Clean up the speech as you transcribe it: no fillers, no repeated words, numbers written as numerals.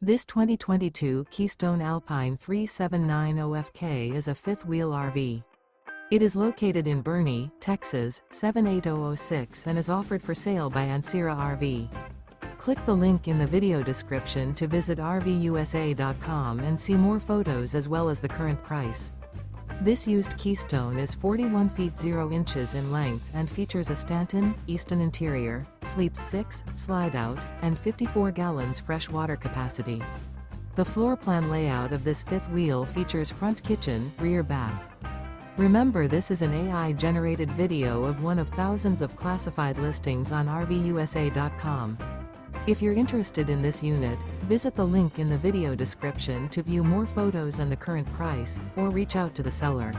This 2022 Keystone Alpine 3790FK is a fifth-wheel RV. It is located in Boerne, Texas, 78006 and is offered for sale by Ancira RV. Click the link in the video description to visit RVUSA.com and see more photos as well as the current price. This used Keystone is 41 feet 0 inches in length and features a Stanton, Easton interior, sleeps 6, Slideout, and 54 gallons fresh water capacity. The floor plan layout of this fifth wheel features front kitchen, rear bath. Remember, this is an AI-generated video of one of thousands of classified listings on RVUSA.com. If you're interested in this unit, visit the link in the video description to view more photos and the current price, or reach out to the seller.